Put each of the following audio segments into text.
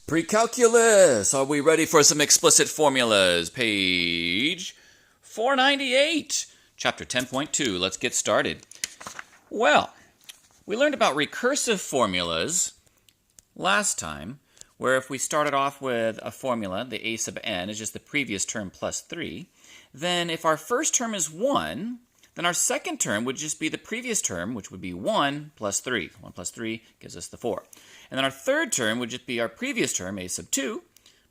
Pre-calculus! Are we ready for some explicit formulas? Page 498, chapter 10.2. Let's get started. Well, we learned about recursive formulas last time, where if we started off with a formula, the a sub n is just the previous term plus 3, then if our first term is 1, then our second term would just be the previous term, which would be 1 plus 3. 1 plus 3 gives us the 4. And then our third term would just be our previous term, a sub 2,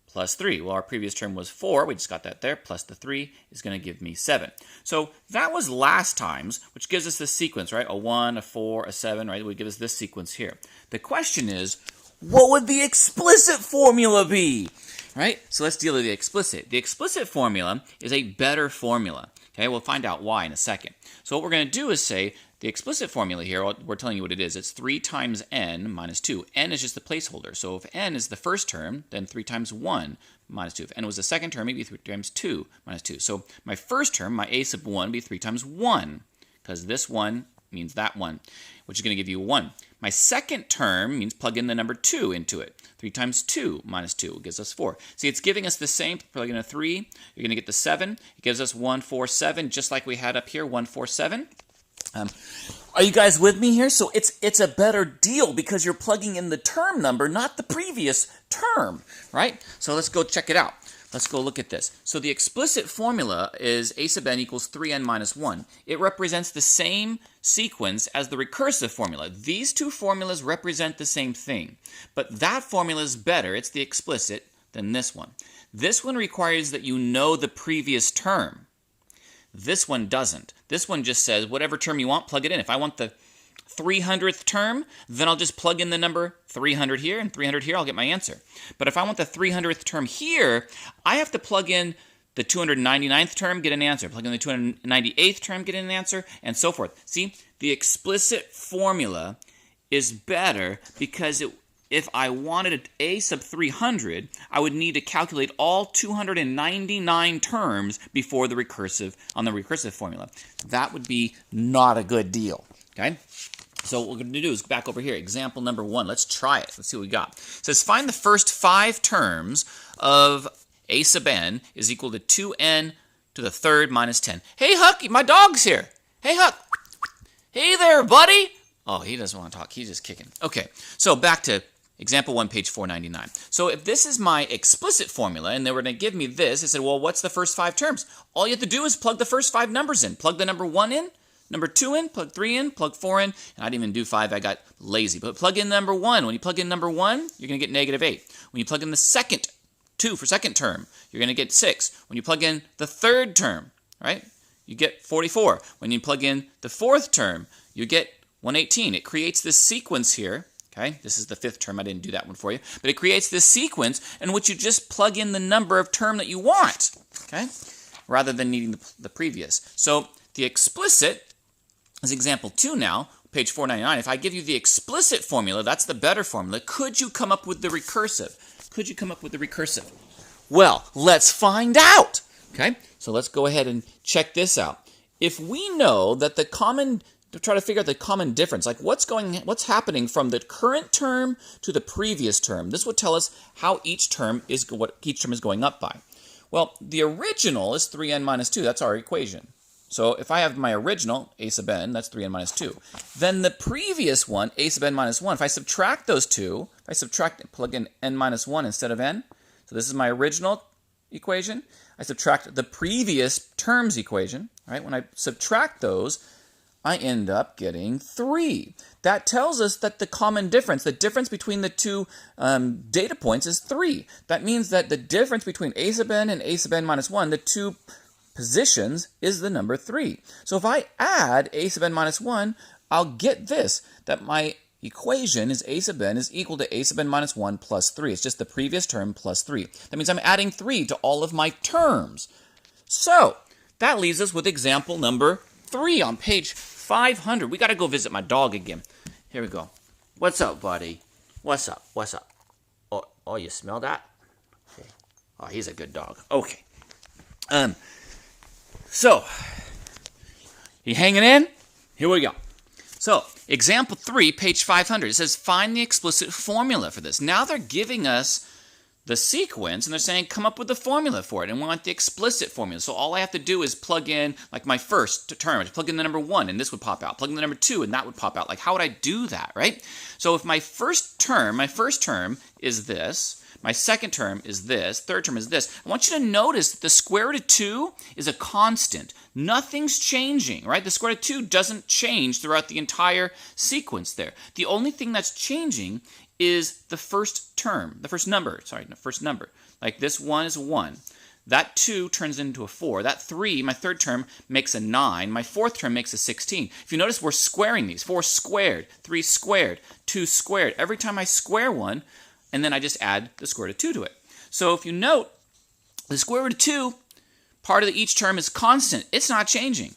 plus 3. Well, our previous term was 4. We just got that there. Plus the 3 is going to give me 7. So that was last time's, which gives us this sequence, right? A 1, a 4, a 7, right? It would give us this sequence here. The question is, what would the explicit formula be? Right? So let's deal with the explicit. The explicit formula is a better formula. Okay, we'll find out why in a second. So what we're going to do is say the explicit formula here, we're telling you what it is. It's 3 times n minus 2. N is just the placeholder. So if n is the first term, then 3 times 1 minus 2. If n was the second term, it'd be 3 times 2 minus 2. So my first term, my a sub 1, would be 3 times 1, because this 1 means that 1, which is going to give you 1. My second term means plug in the number 2 into it. 3 times 2 minus 2 gives us 4. See, it's giving us the same. Plug in a 3, you're going to get the 7. It gives us 1, 4, 7, just like we had up here, 1, 4, 7. Are you guys with me here? So it's a better deal because you're plugging in the term number, not the previous term, right? So let's go check it out. Let's go look at this. So the explicit formula is a sub n equals 3n minus 1. It represents the same sequence as the recursive formula. These two formulas represent the same thing, but that formula is better, it's the explicit, than this one. This one requires that you know the previous term. This one doesn't. This one just says whatever term you want, plug it in. If I want the 300th term, then I'll just plug in the number 300 here and 300 here, I'll get my answer. But if I want the 300th term here, I have to plug in the 299th term, get an answer. Plug in the 298th term, get an answer, and so forth. See, the explicit formula is better because if I wanted a sub 300, I would need to calculate all 299 terms before the recursive, on the recursive formula. That would be not a good deal, okay? So what we're going to do is back over here, example number 1. Let's try it. Let's see what we got. It says find the first 5 terms of a sub n is equal to 2n to the third minus 10. Hey, Huck, my dog's here. Hey, Huck. Hey there, buddy. Oh, he doesn't want to talk. He's just kicking. Okay, so back to example 1, page 499. So if this is my explicit formula, and they were going to give me this, I said, well, what's the first 5 terms? All you have to do is plug the first 5 numbers in. Plug the number 1 in, number 2 in, plug 3 in, plug 4 in, and I didn't even do 5, I got lazy. But plug in number 1. When you plug in number 1, you're going to get negative 8. When you plug in the second, 2 for second term, you're going to get 6. When you plug in the third term, right, you get 44. When you plug in the fourth term, you get 118. It creates this sequence here. Okay, this is the 5th term. I didn't do that one for you. But it creates this sequence in which you just plug in the number of term that you want, okay, rather than needing the previous. So the explicit is example 2 now, page 499. If I give you the explicit formula, that's the better formula, could you come up with the recursive? Could you come up with the recursive? Well, let's find out. Okay, so let's go ahead and check this out. If we know that the common, to try to figure out the common difference, like what's happening from the current term to the previous term, this would tell us how each term is going up by. Well, the original is 3n minus 2. That's our equation. So if I have my original, a sub n, that's 3n minus 2. Then the previous one, a sub n minus 1, if I subtract those two, plug in n minus 1 instead of n, so this is my original equation. I subtract the previous term's equation, right? When I subtract those, I end up getting 3. That tells us that the common difference, the difference between the two data points is 3. That means that the difference between a sub n and a sub n minus 1, the two positions, is the number 3. So if I add a sub n minus 1, I'll get this, that my equation is a sub n is equal to a sub n minus 1 plus 3. It's just the previous term plus 3. That means I'm adding 3 to all of my terms. So that leaves us with example number 3 on page 500. We got to go visit my dog again. Here we go. What's up, buddy? What's up? What's up? Oh, you smell that? Okay. Oh, he's a good dog. Okay. So, you hanging in? Here we go. So, example 3, page 500. It says, find the explicit formula for this. Now they're giving us the sequence, and they're saying come up with the formula for it, and we want the explicit formula. So all I have to do is plug in like my first term. I plug in the number 1 and this would pop out. Plug in the number 2 and that would pop out. Like how would I do that, right? So if my first term is this, my second term is this, third term is this, I want you to notice that the square root of 2 is a constant. Nothing's changing, right? The square root of 2 doesn't change throughout the entire sequence there. The only thing that's changing is the first term, the first number. Like this 1 is 1. That 2 turns into a 4. That 3, my third term, makes a 9. My fourth term makes a 16. If you notice, we're squaring these. 4 squared, 3 squared, 2 squared. Every time I square one, and then I just add the square root of 2 to it. So if you note, the square root of 2, part of each term is constant. It's not changing.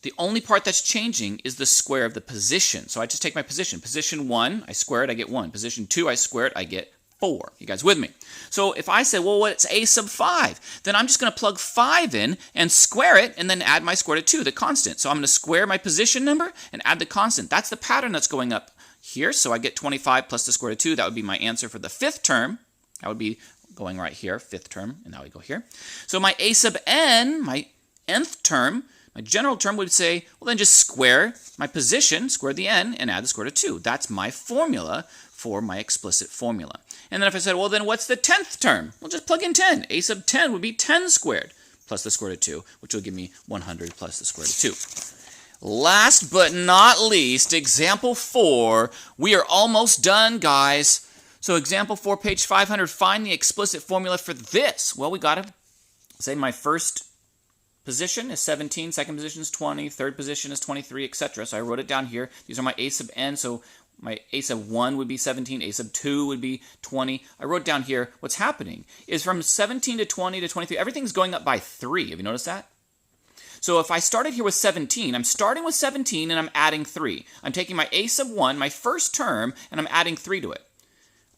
The only part that's changing is the square of the position. So I just take my position. Position 1, I square it, I get 1. Position 2, I square it, I get 4. You guys with me? So if I say, well, what's a sub 5? Then I'm just going to plug 5 in and square it and then add my square root of 2, the constant. So I'm going to square my position number and add the constant. That's the pattern that's going up here. So I get 25 plus the square root of 2. That would be my answer for the fifth term. That would be going right here, fifth term, and now we go here. So my a sub n, my nth term, my general term would say, well, then just square my position, square the n, and add the square root of 2. That's my formula for my explicit formula. And then if I said, well, then what's the 10th term? Well, just plug in 10. A sub 10 would be 10 squared plus the square root of 2, which will give me 100 plus the square root of 2. Last but not least, example 4. We are almost done, guys. So example 4, page 500, find the explicit formula for this. Well, we got to say my first position is 17, second position is 20, third position is 23, etc. So I wrote it down here. These are my a sub n, so my a sub 1 would be 17, a sub 2 would be 20. I wrote down here what's happening is from 17 to 20 to 23, everything's going up by 3. Have you noticed that? So if I started here with 17, I'm starting with 17 and I'm adding 3. I'm taking my a sub 1, my first term, and I'm adding 3 to it.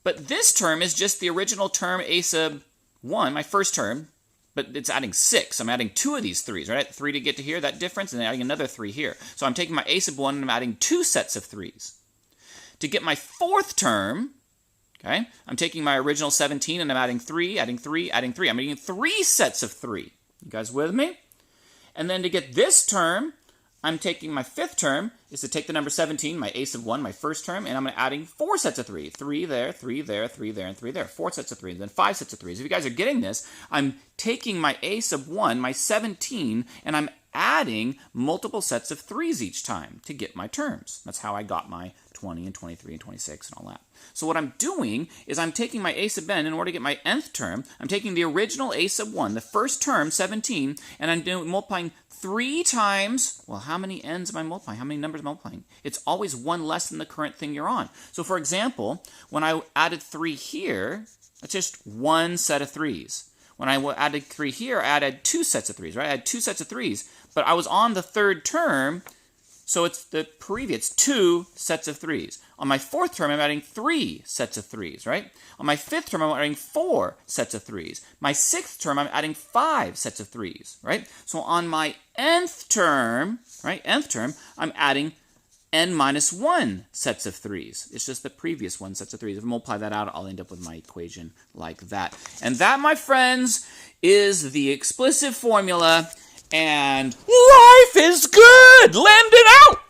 But this term is just the original term a sub 1, my first term, but it's adding 6. I'm adding 2 of these 3s, right? 3 to get to here, that difference, and then adding another 3 here. So I'm taking my a sub 1 and I'm adding 2 sets of 3s. To get my fourth term, okay, I'm taking my original 17 and I'm adding 3, adding 3, adding 3. I'm adding 3 sets of 3. You guys with me? And then to get this term, I'm taking my fifth term, is to take the number 17, my a sub 1, my first term, and I'm adding 4 sets of 3. 3 there, 3 there, 3 there, and 3 there. 4 sets of 3, and then 5 sets of 3s. If you guys are getting this, I'm taking my a sub 1, my 17, and I'm adding multiple sets of 3s each time to get my terms. That's how I got my 20 and 23 and 26 and all that. So what I'm doing is I'm taking my a sub n in order to get my nth term. I'm taking the original a sub 1, the first term, 17, and I'm multiplying 3 times, well, how many n's am I multiplying? How many numbers am I multiplying? It's always 1 less than the current thing you're on. So for example, when I added 3 here, that's just 1 set of 3s. When I added 3 here, I added 2 sets of 3s, right? I had 2 sets of 3s, but I was on the third term, so it's the previous 2 sets of 3s. On my fourth term, I'm adding 3 sets of 3s, right? On my fifth term, I'm adding 4 sets of 3s. My sixth term, I'm adding 5 sets of 3s, right? So on my nth term, right, I'm adding n minus 1 sets of 3s. It's just the previous 1 sets of 3s. If I multiply that out, I'll end up with my equation like that. And that, my friends, is the explicit formula. And life is good! Lend it out!